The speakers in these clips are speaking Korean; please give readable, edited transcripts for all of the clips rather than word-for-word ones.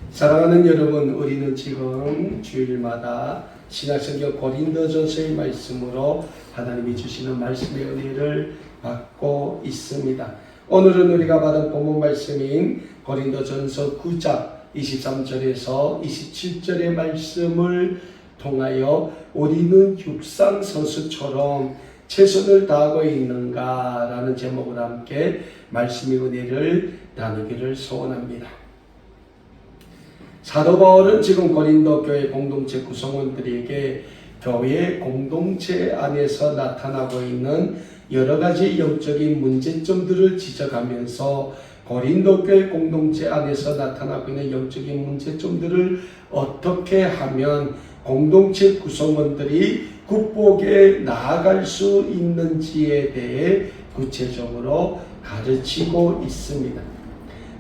사랑하는 여러분, 우리는 지금 주일마다 신약성경 고린도전서의 말씀으로 하나님이 주시는 말씀의 은혜를 받고 있습니다. 오늘은 우리가 받은 본문 말씀인 고린도전서 9장 23절에서 27절의 말씀을 통하여 우리는 육상 선수처럼 최선을 다하고 있는가 라는 제목으로 함께 말씀의 은혜를 나누기를 소원합니다. 사도 바울은 지금 고린도 교회 공동체 구성원들에게 교회 공동체 안에서 나타나고 있는 여러 가지 영적인 문제점들을 지적하면서 고린도 교회 공동체 안에서 나타나고 있는 영적인 문제점들을 어떻게 하면 공동체 구성원들이 극복에 나아갈 수 있는지에 대해 구체적으로 가르치고 있습니다.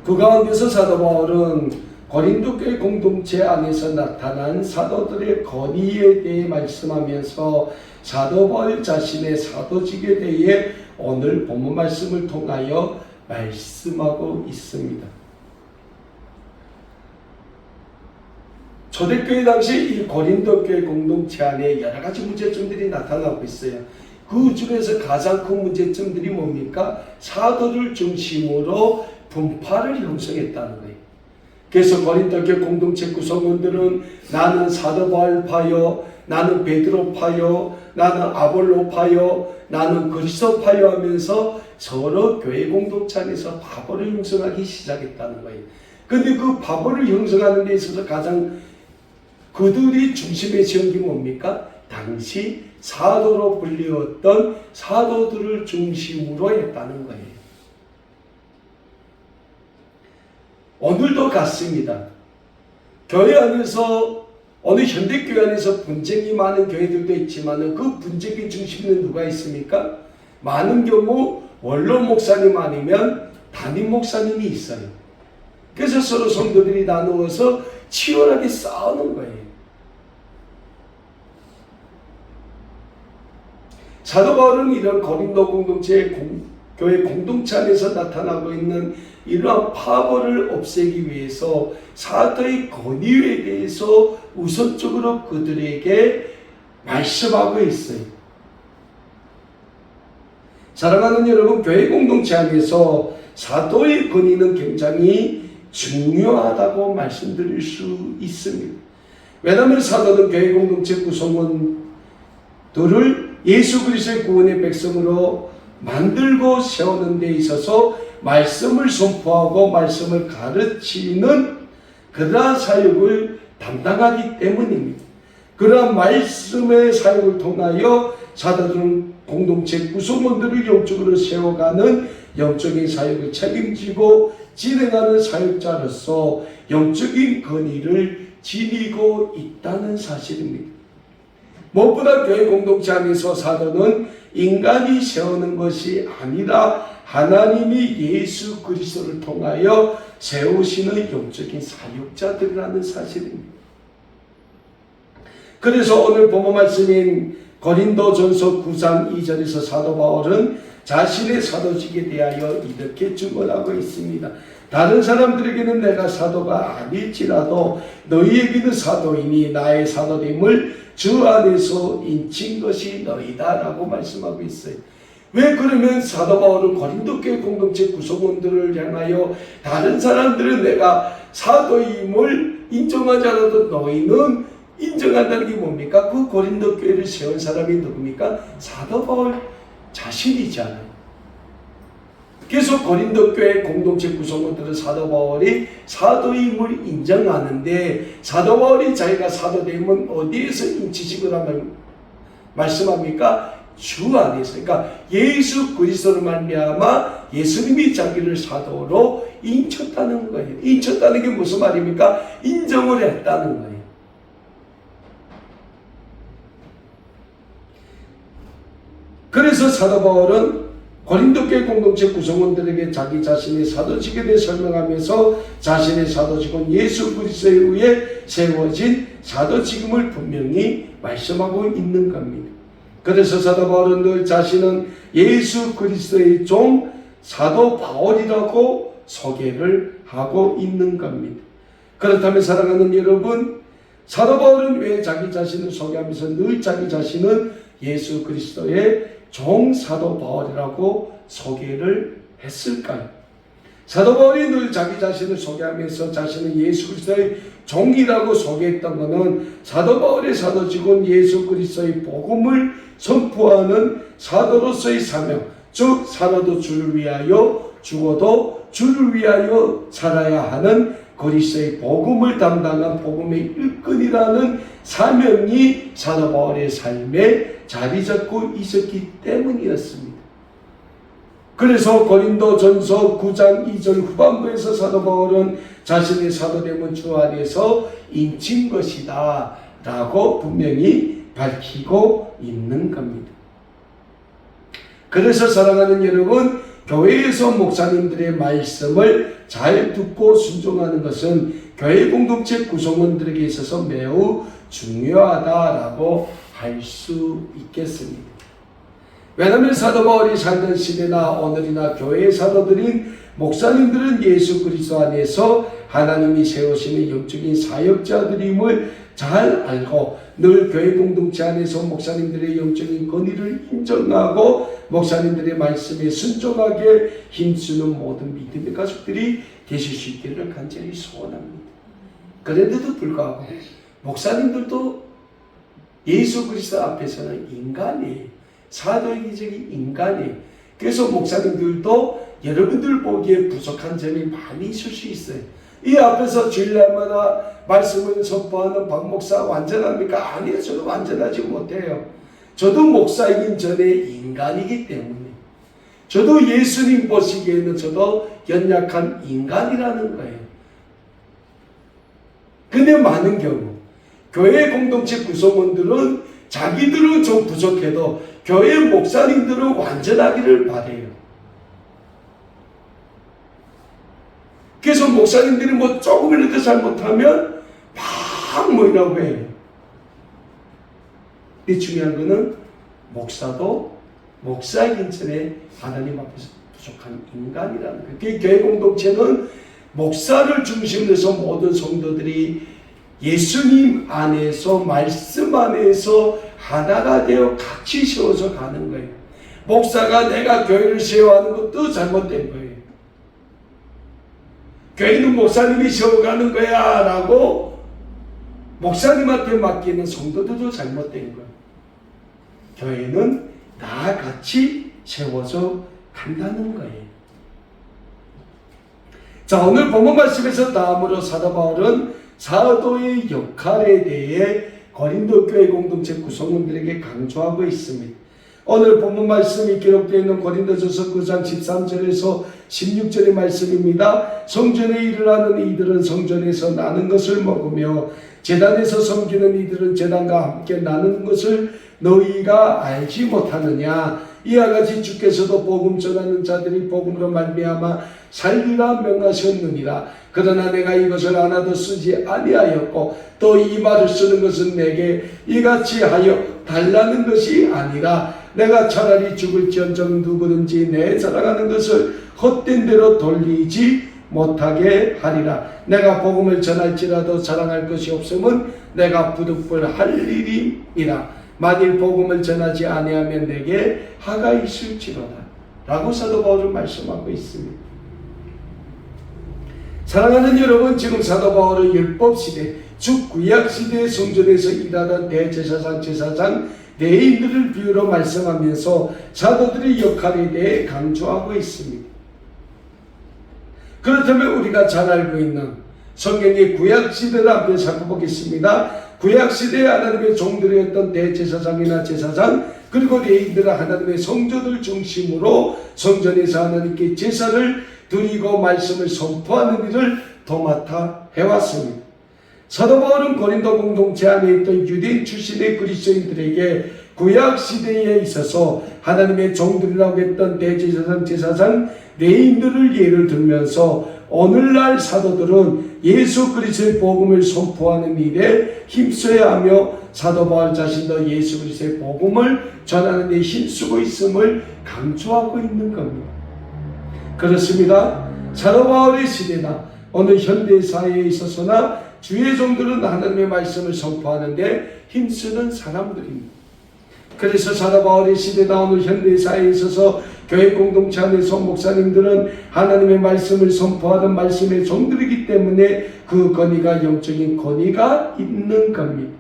그 가운데서 사도 바울은 고린도 교회 공동체 안에서 나타난 사도들의 권위에 대해 말씀하면서 사도 바울 자신의 사도직에 대해 오늘 본문 말씀을 통하여 말씀하고 있습니다. 초대교회 당시 이 고린도 교회 공동체 안에 여러 가지 문제점들이 나타나고 있어요. 그 중에서 가장 큰 문제점들이 뭡니까? 사도를 중심으로 분파를 형성했다는 거예요. 그래서 고린도 교회 공동체 구성원들은 나는 사도 바울파요, 나는 베드로파요, 나는 아볼로파요, 나는 그리스도파요 하면서 서로 교회 공동체 안에서 바보를 형성하기 시작했다는 거예요. 그런데 그 바보를 형성하는 데 있어서 가장 그들이 중심에 세운 게 뭡니까? 당시 사도로 불리웠던 사도들을 중심으로 했다는 거예요. 오늘도 같습니다. 교회 안에서 어느 현대교회 안에서 분쟁이 많은 교회들도 있지만 그 분쟁의 중심에는 누가 있습니까? 많은 경우 원로 목사님 아니면 담임 목사님이 있어요. 그래서 서로 성도들이 나누어서 치열하게 싸우는 거예요. 사도 바울은 이런 고린도 공동체 교회 공동체 안에서 나타나고 있는 이러한 파벌을 없애기 위해서 사도의 권위에 대해서 우선적으로 그들에게 말씀하고 있어요. 사랑하는 여러분, 교회 공동체 안에서 사도의 권위는 굉장히 중요하다고 말씀드릴 수 있습니다. 왜냐하면 사도는 교회 공동체 구성원들을 예수 그리스도의 구원의 백성으로 만들고 세우는 데 있어서 말씀을 선포하고 말씀을 가르치는 그러한 사역을 담당하기 때문입니다. 그러한 말씀의 사역을 통하여 사도들은 공동체 구성원들을 영적으로 세워가는 영적인 사역을 책임지고 진행하는 사역자로서 영적인 권위를 지니고 있다는 사실입니다. 무엇보다 교회 공동체 안에서 사도는 인간이 세우는 것이 아니라 하나님이 예수 그리스도를 통하여 세우시는 영적인 사역자들이라는 사실입니다. 그래서 오늘 본문 말씀인 고린도전서 9장 2절에서 사도 바울은 자신의 사도직에 대하여 이렇게 증언하고 있습니다. 다른 사람들에게는 내가 사도가 아닐지라도 너희에게는 사도이니 나의 사도됨을 주 안에서 인친 것이 너희다 라고 말씀하고 있어요. 왜 그러면 사도 바울은 고린도 교회 공동체 구성원들을 향하여 다른 사람들은 내가 사도임을 인정하지 않아도 너희는 인정한다는 게 뭡니까? 그 고린도 교회를 세운 사람이 누굽니까? 사도 바울 자신이잖아요. 그래서 고린도 교회 공동체 구성원들은 사도 바울이 사도임을 인정하는데 사도 바울이 자기가 사도됨은 어디에서 인치식을 하면 말씀합니까? 주 안에서. 그러니까 예수 그리스도를 말미암아 예수님이 자기를 사도로 인쳤다는 거예요. 인쳤다는 게 무슨 말입니까? 인정을 했다는 거예요. 그래서 사도 바울은 고린도 교회 공동체 구성원들에게 자기 자신의 사도직에 대해 설명하면서 자신의 사도직은 예수 그리스도에 의해 세워진 사도직임을 분명히 말씀하고 있는 겁니다. 그래서 사도 바울은 늘 자신은 예수 그리스도의 종 사도 바울이라고 소개를 하고 있는 겁니다. 그렇다면 사랑하는 여러분, 사도 바울은 왜 자기 자신을 소개하면서 늘 자기 자신은 예수 그리스도의 종 사도 바울이라고 소개를 했을까요? 사도 바울이 늘 자기 자신을 소개하면서 자신은 예수 그리스도의 종이라고 소개했던 것은 사도 바울의 사도직은 예수 그리스도의 복음을 선포하는 사도로서의 사명, 즉 사도도 주를 위하여 죽어도 주를 위하여 살아야 하는 그리스도의 복음을 담당한 복음의 일꾼이라는 사명이 사도 바울의 삶에 자리 잡고 있었기 때문이었습니다. 그래서 고린도전서 9장 2절 후반부에서 사도 바울은 자신의 사도됨은 주 안에서 인친 것이다 라고 분명히 밝히고 있는 겁니다. 그래서 사랑하는 여러분, 교회에서 목사님들의 말씀을 잘 듣고 순종하는 것은 교회 공동체 구성원들에게 있어서 매우 중요하다라고 할 수 있겠습니다. 왜냐하면 사도 바울이 살던 시대나 오늘이나 교회의 사도들인 목사님들은 예수 그리스도 안에서 하나님이 세우시는 영적인 사역자들임을 잘 알고 늘 교회 공동체 안에서 목사님들의 영적인 권위를 인정하고 목사님들의 말씀에 순종하게 힘쓰는 모든 믿음의 가족들이 되실 수 있기를 간절히 소원합니다. 그런데도 불구하고 목사님들도 예수 그리스도 앞에서는 인간이에요. 사도이기적인 인간이에요. 그래서 목사님들도 여러분들 보기에 부족한 점이 많이 있을 수 있어요. 이 앞에서 주일날마다 말씀을 선포하는 박 목사 완전합니까? 아니요, 저도 완전하지 못해요. 저도 목사이긴 전에 인간이기 때문에 저도 예수님 보시기에는 저도 연약한 인간이라는 거예요. 근데 많은 경우 교회 공동체 구성원들은 자기들은 좀 부족해도 교회 목사님들은 완전하기를 바래요. 그래서 목사님들이 뭐 조금이라도 잘못하면 막 뭐라고 해요. 이 중요한 거는 목사도 목사이긴 전에 하나님 앞에서 부족한 인간이라는 거예요. 그 교회 공동체는 목사를 중심으로 해서 모든 성도들이 예수님 안에서 말씀 안에서 하나가 되어 같이 세워서 가는 거예요. 목사가 내가 교회를 세워하는 것도 잘못된 거예요. 교회는 목사님이 세워가는 거야 라고 목사님한테 맡기는 성도들도 잘못된 거예요. 교회는 나같이 세워서 간다는 거예요. 자, 오늘 본문 말씀에서 다음으로 사도 바울은 사도의 역할에 대해 고린도 교회 공동체 구성원들에게 강조하고 있습니다. 오늘 본문 말씀이 기록되어 있는 고린도전서 9장 13절에서 16절의 말씀입니다. 성전에 일을 하는 이들은 성전에서 나는 것을 먹으며 제단에서 섬기는 이들은 제단과 함께 나누는 것을 너희가 알지 못하느냐. 이와 같이 주께서도 복음 전하는 자들이 복음으로 말미암아 살리라 명하셨느니라. 그러나 내가 이것을 하나도 쓰지 아니하였고 또 이 말을 쓰는 것은 내게 이같이 하여 달라는 것이 아니라 내가 차라리 죽을지언정 누구든지 내 자랑하는 것을 헛된 대로 돌리지 못하게 하리라. 내가 복음을 전할지라도 자랑할 것이 없음은 내가 부득불할 일이니라. 만일 복음을 전하지 아니하면 내게 하가 있을지로다 라고 사도 바울은 말씀하고 있습니다. 사랑하는 여러분, 지금 사도 바울은 율법시대 즉 구약시대의 성전에서 일하던 대제사장, 제사장, 레위인들을 비유로 말씀하면서 사도들의 역할에 대해 강조하고 있습니다. 그렇다면 우리가 잘 알고 있는 성경의 구약시대를 한번 살펴보겠습니다. 구약시대에 하나님의 종들이었던 대제사장이나 제사장 그리고 레위인들은 하나님의 성전을 중심으로 성전에서 하나님께 제사를 드리고 말씀을 선포하는 일을 도맡아 해왔습니다. 사도 바울은 고린도 공동체 안에 있던 유대인 출신의 그리스도인들에게 구약시대에 있어서 하나님의 종들이라고 했던 대제사장, 제사장, 레위인들을 예를 들면서 오늘날 사도들은 예수 그리스도의 복음을 선포하는 일에 힘써야 하며 사도 바울 자신도 예수 그리스도의 복음을 전하는 데 힘쓰고 있음을 강조하고 있는 겁니다. 그렇습니다. 사도 바울의 시대나 오늘 현대사회에 있어서나 주의 종들은 하나님의 말씀을 선포하는데 힘쓰는 사람들입니다. 그래서 사도 바울의 시대나 오늘 현대사회에 있어서 교회 공동체 안에서 목사님들은 하나님의 말씀을 선포하는 말씀의 종들이기 때문에 그 권위가 영적인 권위가 있는 겁니다.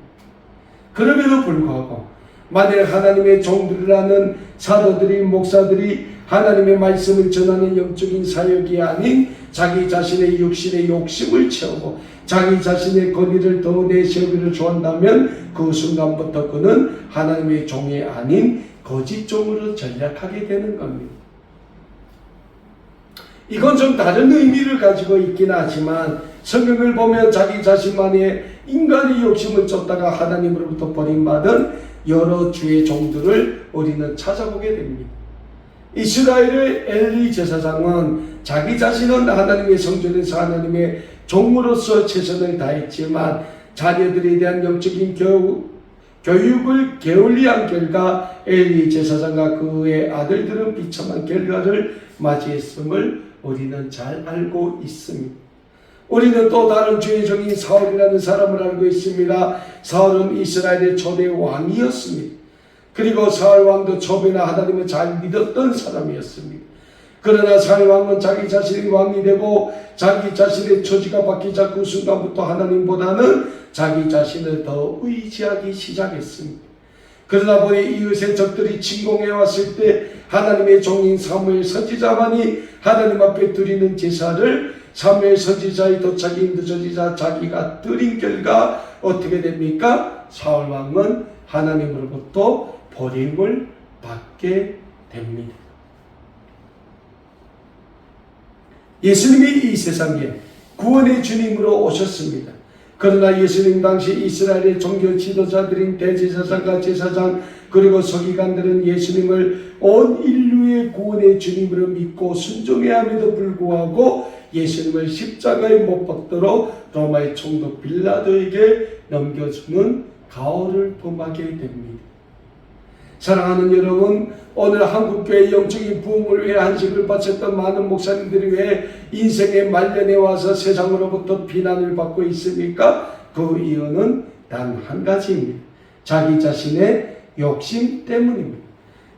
그럼에도 불구하고 만일 하나님의 종들이라는 사도들이 목사들이 하나님의 말씀을 전하는 영적인 사역이 아닌 자기 자신의 육신의 욕심을 채우고 자기 자신의 권위를 더 내세우기를 좋아한다면 그 순간부터 그는 하나님의 종이 아닌 거짓 종으로 전락하게 되는 겁니다. 이건 좀 다른 의미를 가지고 있긴 하지만 성경을 보면 자기 자신만의 인간의 욕심을 쫓다가 하나님으로부터 버림받은 여러 주의 종들을 우리는 찾아보게 됩니다. 이스라엘의 엘리 제사장은 자기 자신은 하나님의 성전에서 하나님의 종으로서 최선을 다했지만 자녀들에 대한 영적인 교육을 게을리한 결과 엘리 제사장과 그의 아들들은 비참한 결과를 맞이했음을 우리는 잘 알고 있습니다. 우리는 또 다른 주의 종인 사울이라는 사람을 알고 있습니다. 사울은 이스라엘의 초대 왕이었습니다. 그리고 사울 왕도 초배나 하나님을 잘 믿었던 사람이었습니다. 그러나 사울 왕은 자기 자신이 왕이 되고 자기 자신의 처지가 바뀌자 그 순간부터 하나님보다는 자기 자신을 더 의지하기 시작했습니다. 그러다 보니 이웃의 적들이 침공해 왔을 때 하나님의 종인 사무엘 선지자만이 하나님 앞에 드리는 제사를 사무엘 선지자의 도착이 늦어지자 자기가 드린 결과 어떻게 됩니까? 사울 왕은 하나님으로부터 버림을 받게 됩니다. 예수님이 이 세상에 구원의 주님으로 오셨습니다. 그러나 예수님 당시 이스라엘의 종교 지도자들인 대제사장과 제사장 그리고 서기관들은 예수님을 온 인류의 구원의 주님으로 믿고 순종해야 함에도 불구하고 예수님을 십자가에 못 박도록 로마의 총독 빌라도에게 넘겨주는 가호를 범하게 됩니다. 사랑하는 여러분, 오늘 한국교회 영적인 부흥을 위해 한식을 바쳤던 많은 목사님들이 왜 인생의 말년에 와서 세상으로부터 비난을 받고 있습니까? 그 이유는 단 한 가지입니다. 자기 자신의 욕심 때문입니다.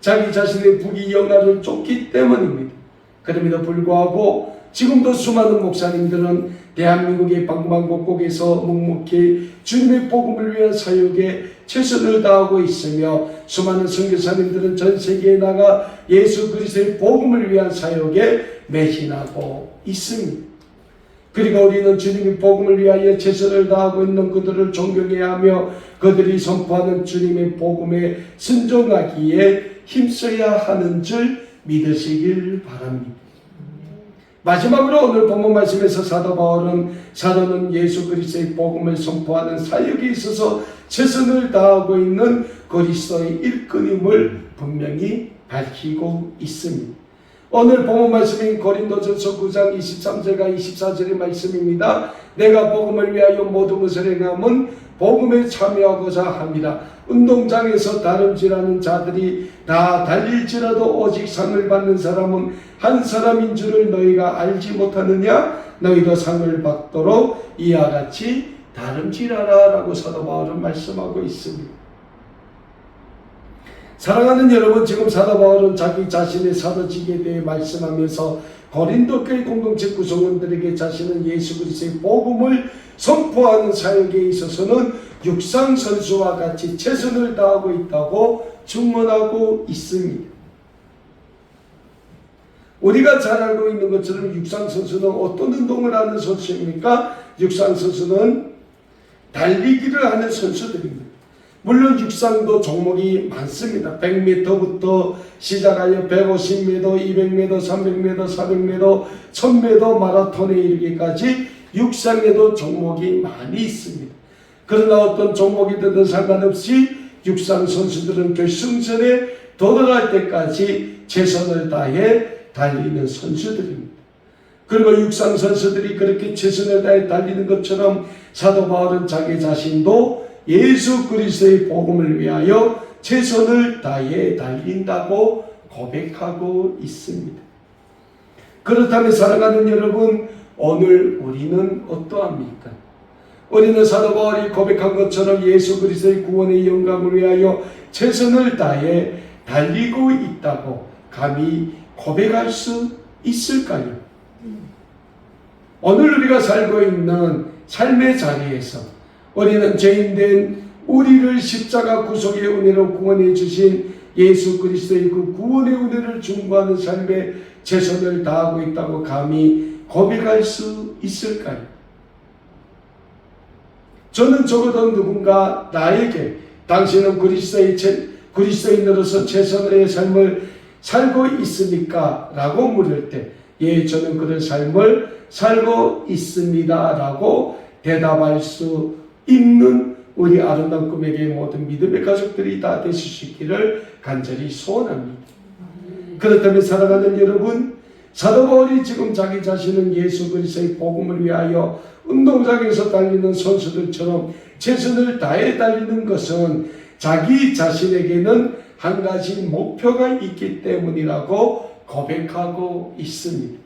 자기 자신의 부귀영화를 쫓기 때문입니다. 그럼에도 불구하고 지금도 수많은 목사님들은 대한민국의 방방곡곡에서 묵묵히 주님의 복음을 위한 사역에 최선을 다하고 있으며 수많은 선교사님들은 전 세계에 나가 예수 그리스도의 복음을 위한 사역에 매진하고 있습니다. 그리고 우리는 주님의 복음을 위하여 최선을 다하고 있는 그들을 존경해야 하며 그들이 선포하는 주님의 복음에 순종하기에 힘써야 하는 줄 믿으시길 바랍니다. 마지막으로 오늘 본문 말씀에서 사도 바울은 사도는 예수 그리스도의 복음을 선포하는 사역에 있어서 최선을 다하고 있는 그리스도의 일꾼임을 분명히 밝히고 있습니다. 오늘 본문 말씀인 고린도전서 9장 23절과 24절의 말씀입니다. 내가 복음을 위하여 모든 것을 행함은 복음에 참여하고자 합니다. 운동장에서 다름질하는 자들이 다 달릴지라도 오직 상을 받는 사람은 한 사람인 줄을 너희가 알지 못하느냐? 너희도 상을 받도록 이와 같이 다름질하라 라고 사도 바울은 말씀하고 있습니다. 사랑하는 여러분, 지금 사도 바울은 자기 자신의 사도직에 대해 말씀하면서 고린도 교회 공동체 구성원들에게 자신은 예수 그리스도의 복음을 선포하는 사역에 있어서는 육상 선수와 같이 최선을 다하고 있다고 증언하고 있습니다. 우리가 잘 알고 있는 것처럼 육상 선수는 어떤 운동을 하는 선수입니까? 육상 선수는 달리기를 하는 선수들입니다. 물론 육상도 종목이 많습니다. 100m부터 시작하여 150m, 200m, 300m, 400m, 1000m 마라톤에 이르기까지 육상에도 종목이 많이 있습니다. 그러나 어떤 종목이든 상관없이 육상 선수들은 결승선에 도달할 때까지 최선을 다해 달리는 선수들입니다. 그리고 육상 선수들이 그렇게 최선을 다해 달리는 것처럼 사도 바울은 자기 자신도 예수 그리스도의 복음을 위하여 최선을 다해 달린다고 고백하고 있습니다. 그렇다면 사랑하는 여러분, 오늘 우리는 어떠합니까? 우리는 사도 바울이 고백한 것처럼 예수 그리스도의 구원의 영광을 위하여 최선을 다해 달리고 있다고 감히 고백할 수 있을까요? 오늘 우리가 살고 있는 삶의 자리에서 우리는 죄인된 우리를 십자가 구속의 은혜로 구원해 주신 예수 그리스도의 그 구원의 은혜를 중보하는 삶에 최선을 다하고 있다고 감히 고백할 수 있을까요? 저는 적어도 누군가 나에게 당신은 그리스도인으로서 최선의 삶을 살고 있습니까? 라고 물을 때 예, 저는 그런 삶을 살고 있습니다 라고 대답할 수 있는 우리 아름다운 꿈에게 모든 믿음의 가족들이 다 되실 수 있기를 간절히 소원합니다. 그렇다면 사랑하는 여러분, 사도 바울이 지금 자기 자신은 예수 그리스도의 복음을 위하여 운동장에서 달리는 선수들처럼 최선을 다해 달리는 것은 자기 자신에게는 한 가지 목표가 있기 때문이라고 고백하고 있습니다.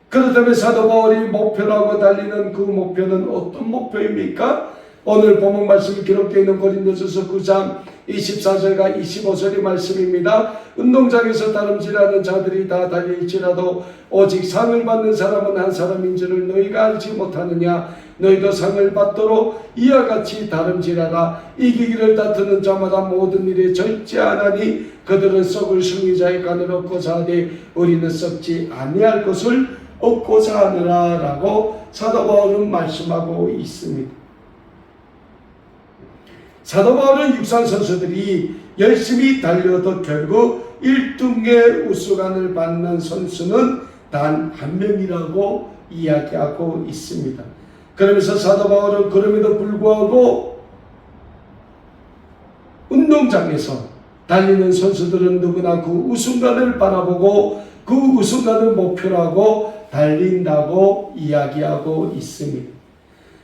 그렇다면 사도 바울이 목표라고 달리는 그 목표는 어떤 목표입니까? 오늘 본문 말씀이 기록되어 있는 고린도전서 9장 24절과 25절의 말씀입니다. 운동장에서 다름질하는 자들이 다 달릴지라도 오직 상을 받는 사람은 한 사람인 줄을 너희가 알지 못하느냐? 너희도 상을 받도록 이와 같이 다름질하라. 이기기를 다투는 자마다 모든 일에 절제하나니 그들은 썩을 승리자의 간을 얻고자 하되 우리는 썩지 아니할 것을 얻고자 하느라 라고 사도 바울은 말씀하고 있습니다. 사도 바울은 육상 선수들이 열심히 달려도 결국 1등의 우수관을 받는 선수는 단 한 명이라고 이야기하고 있습니다. 그러면서 사도 바울은 그럼에도 불구하고 운동장에서 달리는 선수들은 누구나 그 우승관을 바라보고 그 우승관을 목표로 하고 달린다고 이야기하고 있습니다.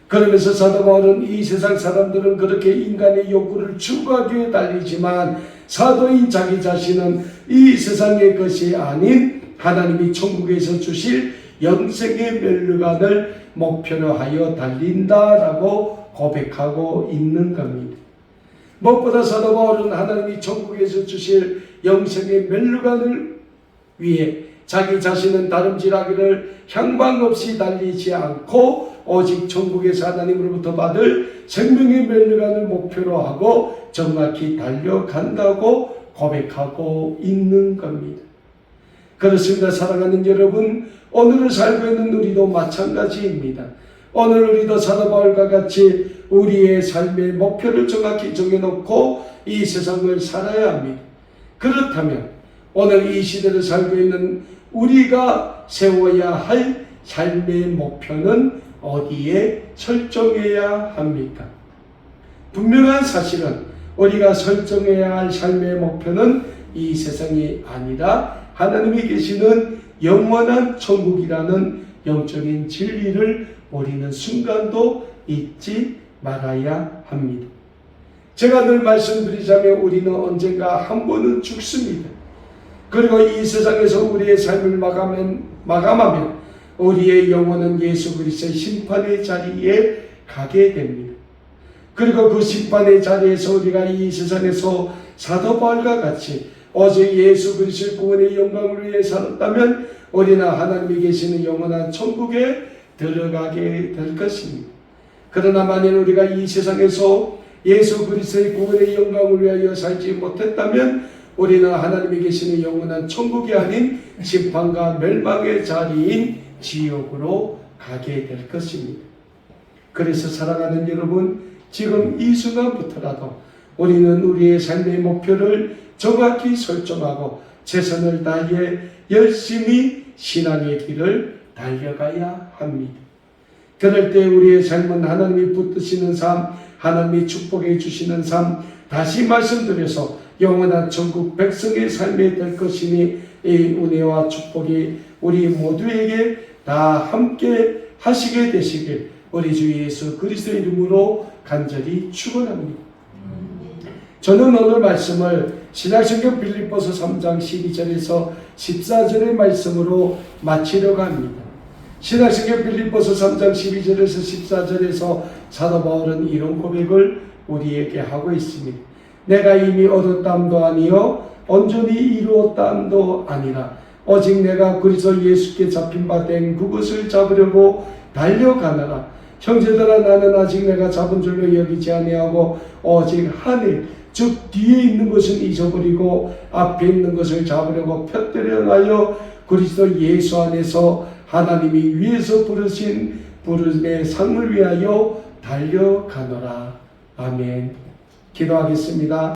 그러면서 사도 바울은 이 세상 사람들은 그렇게 인간의 욕구를 추구하기 위해 달리지만 사도인 자기 자신은 이 세상의 것이 아닌 하나님이 천국에서 주실 영생의 멸류관을 목표로 하여 달린다라고 고백하고 있는 겁니다. 무엇보다 사도 바울은 하나님이 천국에서 주실 영생의 멸류관을 위해 자기 자신은 다름질하기를 향방 없이 달리지 않고 오직 천국에서 하나님으로부터 받을 생명의 멸류관을 목표로 하고 정확히 달려간다고 고백하고 있는 겁니다. 그렇습니다. 사랑하는 여러분, 오늘을 살고 있는 우리도 마찬가지입니다. 오늘 우리도 사도 바울과 같이 우리의 삶의 목표를 정확히 정해놓고 이 세상을 살아야 합니다. 그렇다면 오늘 이 시대를 살고 있는 우리가 세워야 할 삶의 목표는 어디에 설정해야 합니까? 분명한 사실은 우리가 설정해야 할 삶의 목표는 이 세상이 아니라 하나님이 계시는 영원한 천국이라는 영적인 진리를 우리는 순간도 잊지 말아야 합니다. 제가 늘 말씀드리자면 우리는 언젠가 한 번은 죽습니다. 그리고 이 세상에서 우리의 삶을 마감하면 우리의 영혼은 예수 그리스도의 심판의 자리에 가게 됩니다. 그리고 그 심판의 자리에서 우리가 이 세상에서 사도 바울과 같이 오직 예수 그리스도의 구원의 영광을 위해 살았다면 우리는 하나님이 계시는 영원한 천국에 들어가게 될 것입니다. 그러나 만일 우리가 이 세상에서 예수 그리스도의 구원의 영광을 위하여 살지 못했다면 우리는 하나님이 계시는 영원한 천국이 아닌 심판과 멸망의 자리인 지옥으로 가게 될 것입니다. 그래서 사랑하는 여러분, 지금 이 순간부터라도 우리는 우리의 삶의 목표를 정확히 설정하고 최선을 다해 열심히 신앙의 길을 달려가야 합니다. 그럴 때 우리의 삶은 하나님이 붙드시는 삶, 하나님이 축복해 주시는 삶, 다시 말씀드려서 영원한 천국 백성의 삶이 될 것이니 이 은혜와 축복이 우리 모두에게 다 함께 하시게 되시길 우리 주 예수 그리스도의 이름으로 간절히 축원합니다. 저는 오늘 말씀을 신약성경 빌립보서 3장 12절에서 14절의 말씀으로 마치려고 합니다. 신약성경 빌립보서 3장 12절에서 14절에서 사도 바울은 이런 고백을 우리에게 하고 있습니다. 내가 이미 얻었담도 아니요 온전히 이루었담도 아니라 오직 내가 그리스도 예수께 잡힌 바 된 그것을 잡으려고 달려가노라. 형제들아, 나는 아직 내가 잡은 줄로 여기지 아니하고 오직 하늘 즉 뒤에 있는 것은 잊어버리고 앞에 있는 것을 잡으려고 펴뜨려 놔요 그리스도 예수 안에서 하나님이 위에서 부르신 부름의 상을 위하여 달려가노라. 아멘. 기도하겠습니다.